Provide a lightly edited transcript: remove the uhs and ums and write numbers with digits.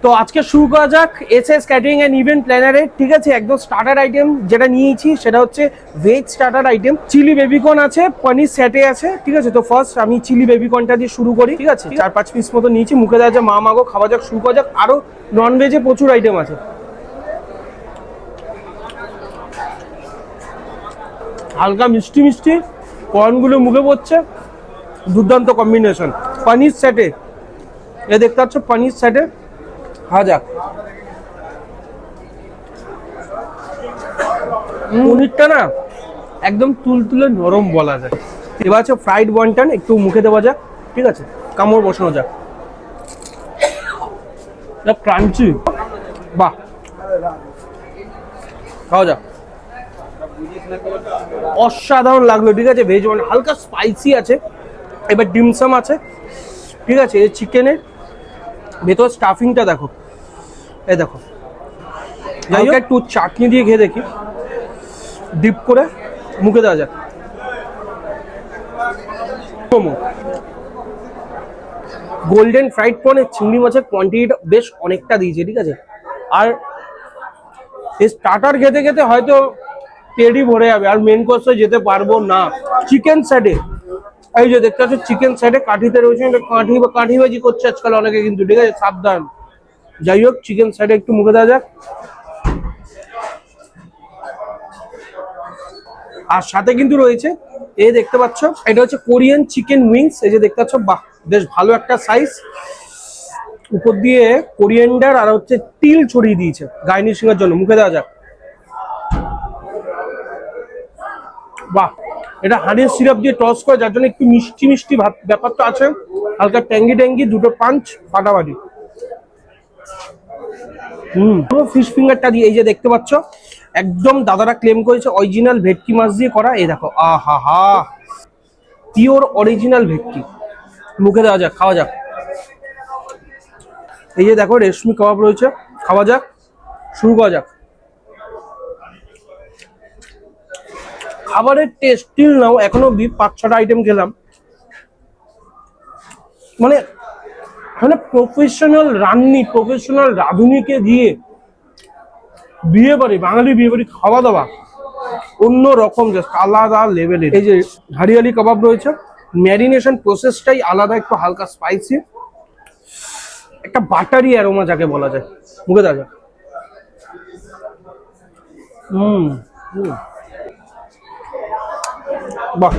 তো আজকে শুরু করা যাক এসএস ক্যাটারিং এন্ড ইভেন্ট প্ল্যানারে। ঠিক আছে, একদম স্টার্টার আইটেম যেটা নিয়েছি সেটা হচ্ছে veg starter item. Chilli baby corn আছে, পনির স্যাটে আছে। ঠিক আছে, তো ফার্স্ট আমি চিলি বেবিকর্নটা দিয়ে শুরু করি। ঠিক আছে, 4-5 পিস মতো নিয়েছি। মুখে দেওয়া যায় মা মাগো, খাওয়া যাক, শুরু করা যাক। আরো নন ভেজে প্রচুর আইটেম আছে। হালকা মিষ্টি মিষ্টি কর্নগুলো মুখে পড়ছে, দুর্দান্ত কম্বিনেশন। পনির স্যাটে এ দেখতে পাচ্ছ, পনির স্যাটে খাওয়া যাক। পনিরটা না একদম তুলতুলে নরম বলা যায়। এবার আছে ফ্রাইড ওয়ান্টন, একটু মুখে দেওয়া যাক। ঠিক আছে, কামড় বসানো যাক। ক্রাঞ্চি, বাহ, খাওয়া যাক। অসাধারণ লাগলো। ঠিক আছে, ভেজ ওয়ান হালকা স্পাইসি আছে। এবার ডিমসাম আছে। ঠিক আছে, এই চিকেনের ভেতর স্টাফিংটা দেখো, এই দেখো। যাই হোক, একটু চাটনি দিয়ে খেয়ে দেখি, ডিপ করে মুখে দেওয়া যাক। গোল্ডেন ফ্রাইড প্রনের চিংড়ি মাছের কোয়ান্টিটিটা বেশ অনেকটা দিয়েছে। ঠিক আছে, আর এই স্টার্টার খেতে খেতে হয়তো পেটই ভরে যাবে, আর মেন কোর্সে যেতে পারবো না। চিকেন স্যাটে এই যে দেখতে পাচ্ছ, চিকেন স্যাটে কাঠিতে রয়েছে। কাঠি ভাজি করছে আজকাল অনেকে কিন্তু। ঠিক আছে, সাবধান। যাই হোক, চিকেন স্যাটে একটু মুখে দেওয়া যাক। আর সাথে কিন্তু রয়েছে, এই দেখতে পাচ্ছ, এটা হচ্ছে কোরিয়ান চিকেন উইংস। এই যে দেখতে পাচ্ছ, বাহ, বেশ ভালো একটা সাইজ। উপর দিয়ে কোরিয়েন্ডার আর হচ্ছে তিল ছড়িয়ে দিয়েছে গার্নিশিং এর জন্য। মুখে দেওয়া যাক। বাহ, এটা হানির সিরাপ দিয়ে টস করে, যার জন্য একটু মিষ্টি মিষ্টি ব্যাপারটা আছে, হালকা ট্যাঙ্গি ট্যাঙ্গি, দুটো পাঞ্চ ফাটাফাটি। ফিশ ফিঙ্গারটা দিয়ে, এই যে দেখতে পাচ্ছ, একদম দাদারা ক্লেম করেছে অরিজিনাল ভেটকি মাছ দিয়ে করা। এই দেখো, আহা হা, পিওর অরিজিনাল ভেটকি। মুখে দেওয়া যাক, খাওয়া যাক। এই যে দেখো, রেশমি কাবাব রয়েছে, খাওয়া যাক, শুরু করা যাক। খাবারের টেস্ট টিল নাও এখনো 5-6টা আইটেম খেলাম, মানে প্রফেশনাল প্রফেশনাল রাঁধুনিকে দিয়ে বিয়ে বাড়ি, বাঙালি বিয়ে বাড়ি খাওয়া দাওয়া অন্য রকম, জাস্ট আলাদা লেভেলের। এই যে হারিয়ালি কাবাব রয়েছে, ম্যারিনেশন প্রসেসটাই আলাদা, একটু হালকা স্পাইসি, একটা বাটারি অ্যারোমা যাকে বলা যায়। মুখে দেখা যাক। বাহ,